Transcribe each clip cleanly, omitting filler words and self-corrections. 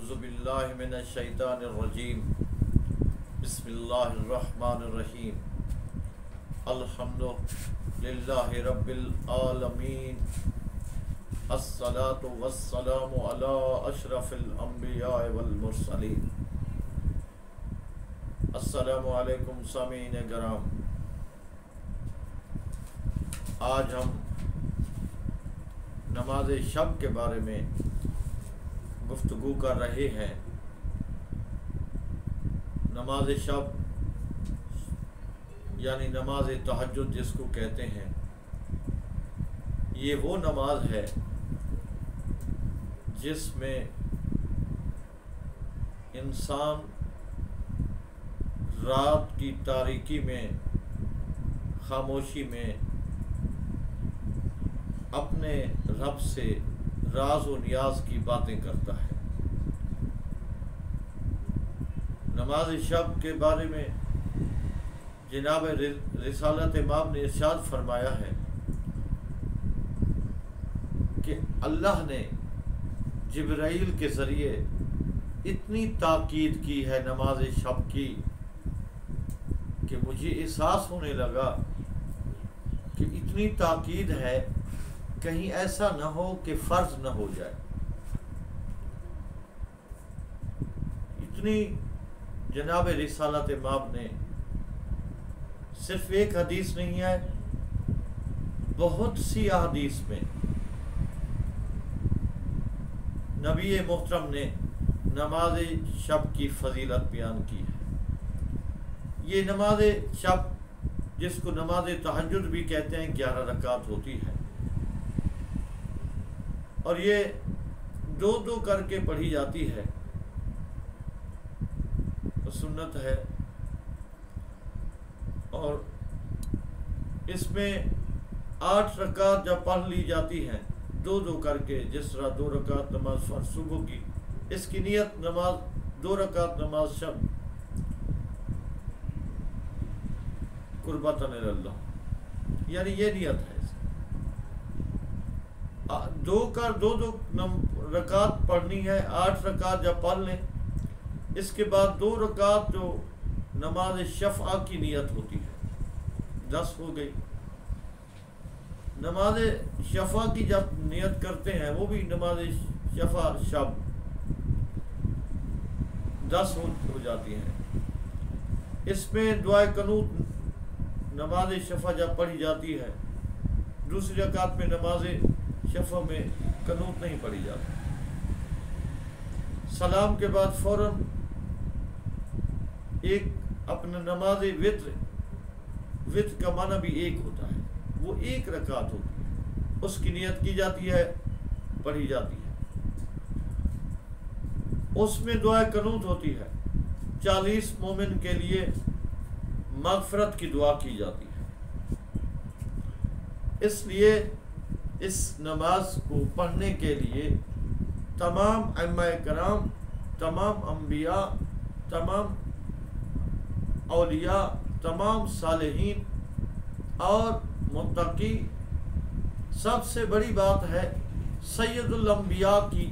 اعوذ باللہ من الشیطان الرجیم بسم اللہ الرحمن الرحیم الحمد للہ رب العالمین الصلاۃ والسلام علی اشرف الانبیاء والمرسلین۔ السلام علیکم سامعین کرام، آج ہم نماز شب کے بارے میں گفتگو کر رہے ہیں۔ نماز شب یعنی نماز تہجد جس کو کہتے ہیں، یہ وہ نماز ہے جس میں انسان رات کی تاریکی میں، خاموشی میں اپنے رب سے راز و نیاز کی باتیں کرتا ہے۔ نماز شب کے بارے میں جناب رسالت امام نے ارشاد فرمایا ہے کہ اللہ نے جبرائیل کے ذریعے اتنی تاکید کی ہے نماز شب کی کہ مجھے احساس ہونے لگا کہ اتنی تاکید ہے، کہیں ایسا نہ ہو کہ فرض نہ ہو جائے۔ اتنی جناب رسالت امام نے صرف ایک حدیث نہیں ہے، بہت سی احادیث میں نبی محترم نے نماز شب کی فضیلت بیان کی ہے۔ یہ نماز شب جس کو نماز تہجد بھی کہتے ہیں 11 رکعت ہوتی ہے، اور یہ دو دو کر کے پڑھی جاتی ہے، سنت ہے، اور اس میں 8 رکعت جب پڑھ لی جاتی ہیں دو دو کر کے، جس طرح 2 رکعت نماز فرض صبح کی، اس کی نیت نماز 2 رکعت نماز شب قربتاً اللہ، یعنی یہ نیت ہے۔ دو رکعت پڑھنی ہے، 8 رکعت جب پڑھ لیں، اس کے بعد 2 رکعت جو نماز شفع کی نیت ہوتی ہے 10 ہو گئی۔ نماز شفع کی جب نیت کرتے ہیں وہ بھی نماز شفع شب 10 ہو جاتی ہیں۔ اس میں دعائے قنوت نماز شفع جب پڑھی جاتی ہے، دوسری رکعت میں نماز شفع میں قنوت نہیں پڑھی جاتی۔ سلام کے بعد فوراً ایک اپنا نماز وتر کا معنی بھی ایک ہوتا ہے، وہ 1 رکعت ہوتی ہے، اس کی نیت کی جاتی ہے، پڑھی جاتی ہے۔ اس میں دعائے قنوت ہوتی ہے، 40 مومن کے لیے مغفرت کی دعا کی جاتی ہے۔ اس لیے اس نماز کو پڑھنے کے لیے تمام ائمہ کرام، تمام انبیاء، تمام اولیاء، تمام صالحین اور متقی، سب سے بڑی بات ہے سید الانبیاء کی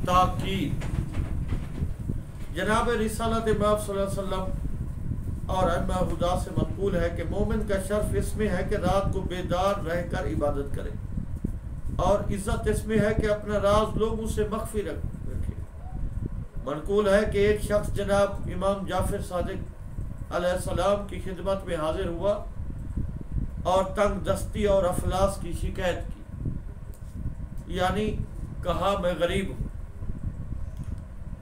تاکید۔ جناب رسالت امام صلی اللہ علیہ وسلم اور ائمہ ہدیٰ سے منقول ہے کہ مومن کا شرف اس میں ہے کہ رات کو بیدار رہ کر عبادت کرے، اور عزت اس میں ہے کہ اپنا راز لوگوں سے مخفی رکھے۔ منقول ہے کہ ایک شخص جناب امام جعفر صادق علیہ السلام کی خدمت میں حاضر ہوا اور تنگ دستی اور افلاس کی شکایت کی، یعنی کہا میں غریب ہوں،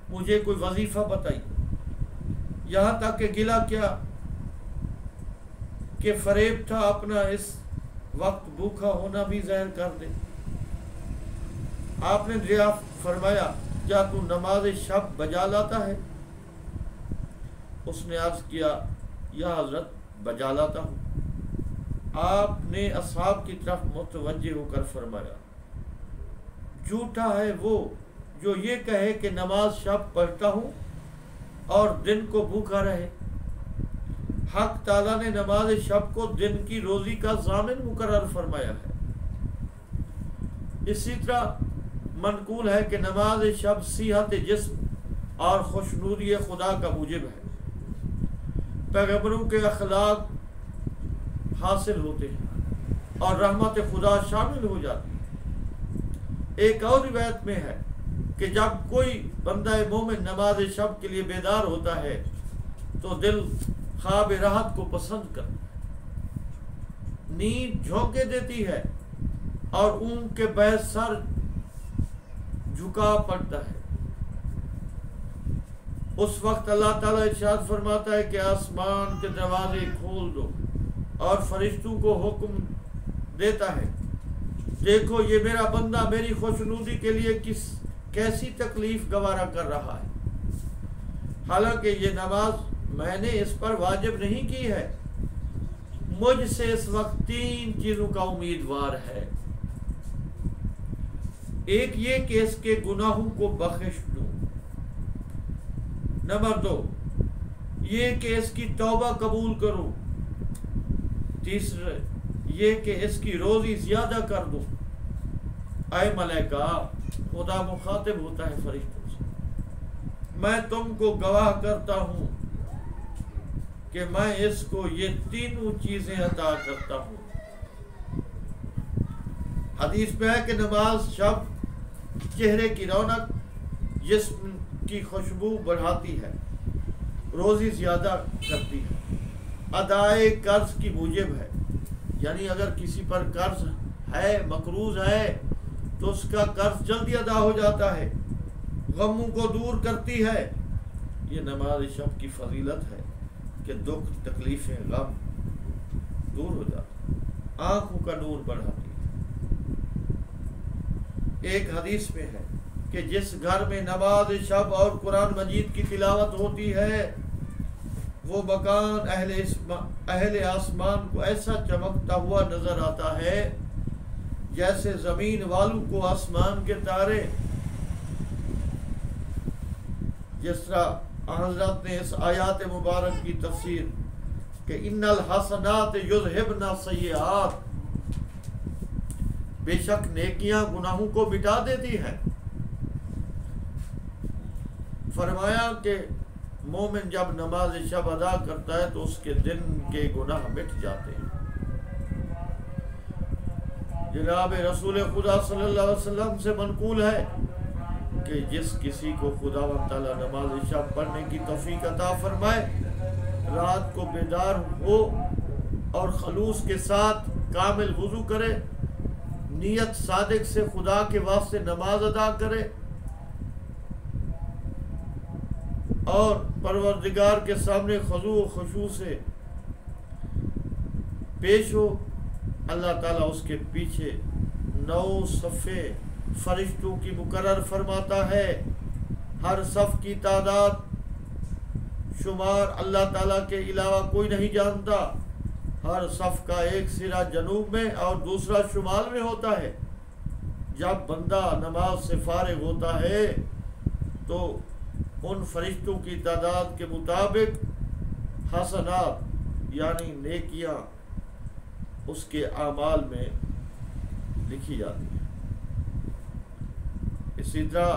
مجھے کوئی وظیفہ بتائیے، یہاں تک کہ گلہ کیا کہ فریب تھا اپنا اس وقت بھوکا ہونا بھی ظاہر کر دے۔ آپ نے دریافت فرمایا کیا تو نماز شب بجا لاتا ہے؟ اس نے عرض کیا یا حضرت بجا لاتا ہوں۔ آپ نے اصحاب کی طرف متوجہ ہو کر فرمایا جھوٹا ہے وہ جو یہ کہے کہ نماز شب پڑھتا ہوں اور دن کو بھوکا رہے۔ حق تعالیٰ نے نماز شب کو دن کی روزی کا ضامن مقرر فرمایا ہے۔ اسی طرح منقول ہے کہ نماز شب صحت جسم اور خوشنودی خدا کا موجب ہے۔ پیغمبروں کے اخلاق حاصل ہوتے ہیں اور رحمت خدا شامل ہو جاتی ہے۔ ایک اور روایت میں ہے کہ جب کوئی بندہ مومن نماز شب کے لیے بیدار ہوتا ہے تو دل خواب راحت کو پسند کرتا ہے، نیند جھونکے دیتی ہے اور اونگ کے بحث سر جھکا پڑتا ہے۔ اس وقت اللہ تعالیٰ ارشاد فرماتا ہے کہ آسمان کے دروازے کھول دو اور فرشتوں کو حکم دیتا ہے، دیکھو یہ میرا بندہ میری خوشنودی کے لیے کیسی تکلیف گوارا کر رہا ہے، حالانکہ یہ نماز میں نے اس پر واجب نہیں کی ہے، مجھ سے اس وقت 3 چیزوں کا امیدوار ہے۔ ایک یہ کہ اس کے گناہوں کو بخش دوں، نمبر 2 یہ کہ اس کی توبہ قبول کروں، تیسرا یہ کہ اس کی روزی زیادہ کر دوں۔ اے ملائکہ، خدا مخاطب ہوتا ہے فرشتوں سے، میں تم کو گواہ کرتا ہوں کہ میں اس کو یہ 3 چیزیں عطا کرتا ہوں۔ حدیث میں ہے کہ نماز شب چہرے کی رونق، جسم کی خوشبو بڑھاتی ہے، روزی زیادہ کرتی ہے، ادائے قرض کی موجب ہے، یعنی اگر کسی پر قرض ہے، مقروض ہے، تو اس کا قرض جلدی ادا ہو جاتا ہے، غموں کو دور کرتی ہے۔ یہ نماز شب کی فضیلت ہے کہ دکھ، تکلیفیں، غم دور ہو جاتے ہیں، آنکھوں کا نور بڑھاتی ہے۔ ایک حدیث میں ہے کہ جس گھر میں نماز شب اور قرآن مجید کی تلاوت ہوتی ہے وہ مکان اہل آسمان کو ایسا چمکتا ہوا نظر آتا ہے جیسے زمین والوں کو آسمان کے تارے۔ جس طرح حضرت نے اس آیات مبارک کی تفسیر کہ ان الحسنات یذہبن السیئات، بے شک نیکیاں گناہوں کو مٹا دیتی ہیں، فرمایا کہ مومن جب نماز شب ادا کرتا ہے تو اس کے دن کے گناہ مٹ جاتے ہیں۔ جناب رسول خدا صلی اللہ علیہ وسلم سے منقول ہے کہ جس کسی کو خدا و تعالی نماز شب پڑھنے کی توفیق عطا فرمائے، رات کو بیدار ہو اور خلوص کے ساتھ کامل وضو کرے، نیت صادق سے خدا کے واسطے نماز ادا کرے اور پروردگار کے سامنے خضوع و خشوع سے پیش ہو، اللہ تعالیٰ اس کے پیچھے 9 صفیں فرشتوں کی مقرر فرماتا ہے۔ ہر صف کی تعداد شمار اللہ تعالیٰ کے علاوہ کوئی نہیں جانتا۔ ہر صف کا ایک سرا جنوب میں اور دوسرا شمال میں ہوتا ہے۔ جب بندہ نماز سے فارغ ہوتا ہے تو ان فرشتوں کی تعداد کے مطابق حسنات یعنی نیکیاں اس کے اعمال میں لکھی جاتی ہیں۔ اسی طرح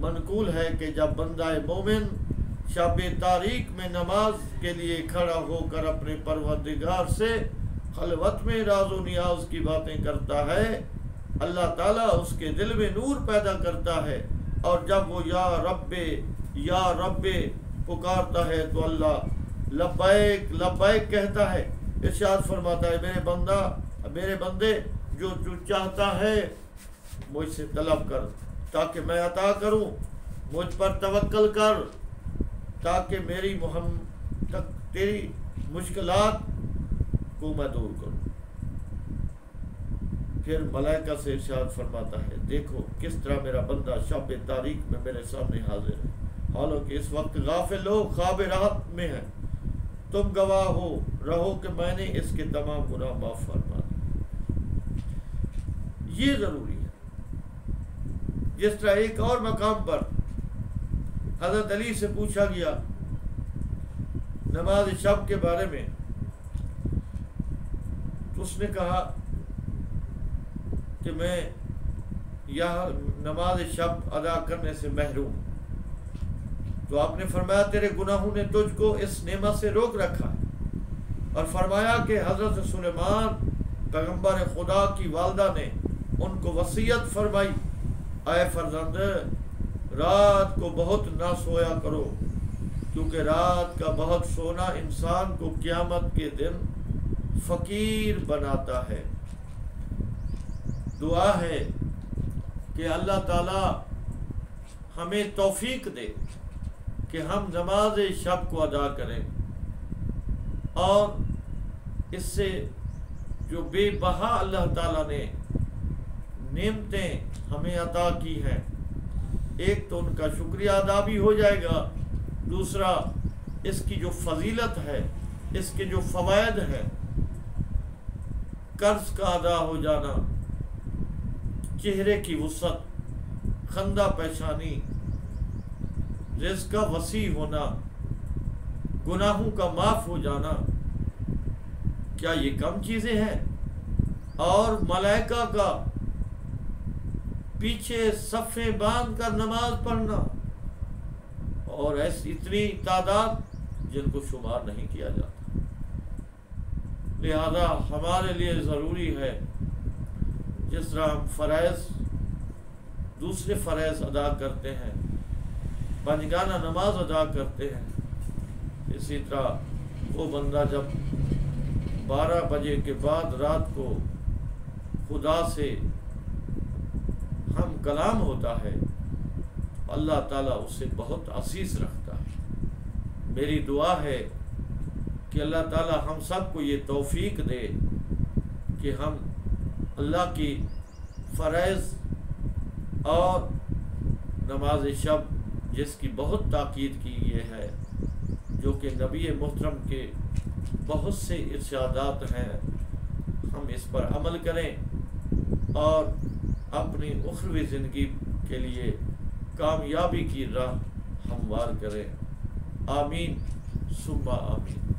منقول ہے کہ جب بندہ مومن شب تاریک میں نماز کے لیے کھڑا ہو کر اپنے پروردگار سے خلوت میں راز و نیاز کی باتیں کرتا ہے، اللہ تعالیٰ اس کے دل میں نور پیدا کرتا ہے، اور جب وہ یا رب پکارتا ہے تو اللہ لبیک لبیک کہتا ہے۔ ارشاد فرماتا ہے میرے بندے جو چاہتا ہے مجھ سے طلب کر تاکہ میں عطا کروں، مجھ پر توکل کر تاکہ تیری مشکلات کو میں دور کروں۔ پھر ملائکہ سے ارشاد فرماتا ہے دیکھو کس طرح میرا بندہ شب تاریک میں میرے سامنے حاضر ہے، حالانکہ اس وقت غافل ہو، خواب راحت میں ہے، تم گواہ رہو کہ میں نے اس کے تمام گناہ معاف فرما دیے۔ یہ ضروری ہے۔ جس طرح ایک اور مقام پر حضرت علی سے پوچھا گیا نماز شب کے بارے میں، تو اس نے کہا کہ میں یہاں نماز شب ادا کرنے سے محروم، تو آپ نے فرمایا تیرے گناہوں نے تجھ کو اس نعمت سے روک رکھا ہے، اور فرمایا کہ حضرت سلیمان پیغمبر خدا کی والدہ نے ان کو وصیت فرمائی، اے فرزند رات کو بہت نہ سویا کرو، کیونکہ رات کا بہت سونا انسان کو قیامت کے دن فقیر بناتا ہے۔ دعا ہے کہ اللہ تعالی ہمیں توفیق دے کہ ہم نماز شب کو ادا کریں، اور اس سے جو بے بہا اللہ تعالیٰ نے نعمتیں ہمیں عطا کی ہیں، ایک تو ان کا شکریہ ادا بھی ہو جائے گا، دوسرا اس کی جو فضیلت ہے، اس کے جو فوائد ہیں، قرض کا ادا ہو جانا، چہرے کی وسعت، خندہ پیشانی، رزق کا وسیع ہونا، گناہوں کا معاف ہو جانا، کیا یہ کم چیزیں ہیں؟ اور ملائکہ کا پیچھے صفیں باندھ کر نماز پڑھنا، اور ایسی اتنی تعداد جن کو شمار نہیں کیا جاتا۔ لہذا ہمارے لیے ضروری ہے جس طرح ہم فرائض دوسرے فرائض ادا کرتے ہیں، پنجگانہ نماز ادا کرتے ہیں، اسی طرح وہ بندہ جب 12 بجے کے بعد رات کو خدا سے ہم کلام ہوتا ہے، اللہ تعالیٰ اسے بہت عزیز رکھتا ہے۔ میری دعا ہے کہ اللہ تعالیٰ ہم سب کو یہ توفیق دے کہ ہم اللہ کی فرائض اور نماز شب جس کی بہت تاکید کی یہ ہے، جو کہ نبی محترم کے بہت سے ارشادات ہیں، ہم اس پر عمل کریں اور اپنی اخروی زندگی کے لیے کامیابی کی راہ ہموار کریں۔ آمین ثم آمین۔